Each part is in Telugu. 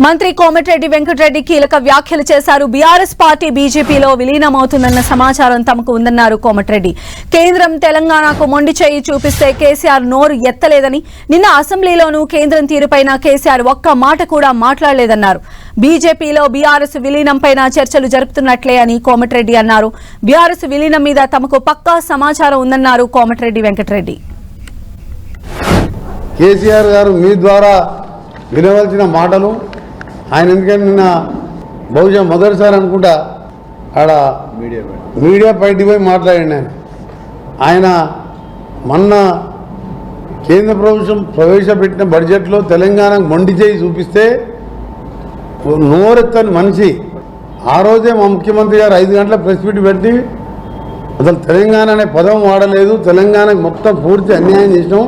మంత్రి కోమటిరెడ్డి వెంకటరెడ్డి కీలక వ్యాఖ్యలు చేశారు. బీఆర్ఎస్ పార్టీ బీజేపీలో విలీనమవుతుందన్న సమాచారం తమకు ఉందన్నారు కోమటిరెడ్డి. కేంద్రం తెలంగాణకు మొండి చేయి చూపిస్తే కేసీఆర్ నోరు ఎత్తలేదని, నిన్న అసెంబ్లీలోనూ కేంద్రం తీరుపైన కేసీఆర్ ఒక్క మాట కూడా మాట్లాడలేదన్నారు. బీజేపీలో బీఆర్ఎస్ విలీనంపైన చర్చలు జరుపుతున్నట్లే అని కోమటిరెడ్డి అన్నారు. బీఆర్ఎస్ విలీనం మీద తమకు పక్కా సమాచారం ఉందన్నారు కోమటిరెడ్డి వెంకటరెడ్డి. కేసీఆర్ గారు మీ ద్వారా వినవలసిన మాటలు ఆయన ఎందుకంటే నిన్న బహుశా మొదటిసారి అనుకుంటా ఆడ మీడియా బయటికి పోయి మాట్లాడండి. ఆయన మొన్న కేంద్ర ప్రభుత్వం ప్రవేశపెట్టిన బడ్జెట్లో తెలంగాణకు మొండి చేయి చూపిస్తే నోరెత్తని మనిషి ఆ రోజే మా ముఖ్యమంత్రి గారు 5 గంటల ప్రెస్ మీట్ పెట్టి అసలు తెలంగాణ అనే పదం వాడలేదు, తెలంగాణకు మొత్తం పూర్తి అన్యాయం చేసినాం.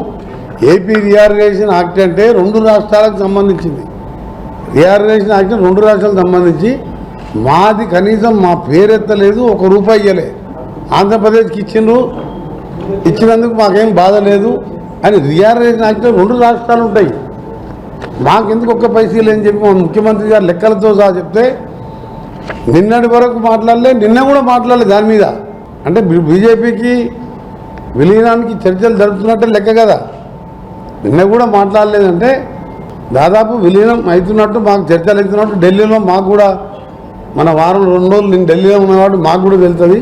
ఏపీ రీఆర్గనైజేషన్ యాక్ట్ అంటే 2 రాష్ట్రాలకు సంబంధించింది. రీఆర్గనైజేషన్ యాక్ట్ 2 రాష్ట్రాలకు సంబంధించి మాది కనీసం మా పేరెత్తలేదు, ₹1 ఇవ్వలే. ఆంధ్రప్రదేశ్కి ఇచ్చినందుకు మాకేం బాధ లేదు అని రీఆర్గనైజేషన్ యాక్ట్ 2 రాష్ట్రాలు ఉంటాయి, మాకెందుకు ఒక్క పైసలు అని చెప్పి మా ముఖ్యమంత్రి గారు లెక్కలతో సహా చెప్తే నిన్నటి వరకు మాట్లాడలే, నిన్న కూడా మాట్లాడలేదు దాని మీద. అంటే బీజేపీకి విలీనానికి చర్చలు జరుపుతున్నట్టే లెక్క కదా. నిన్న కూడా మాట్లాడలేదంటే దాదాపు విలీనం అవుతున్నట్టు, మాకు చర్చలు అవుతున్నట్టు. ఢిల్లీలో మాకు కూడా మన వారం 2 రోజులు నేను ఢిల్లీలో ఉన్నవాడు మాకు కూడా వెళ్తుంది.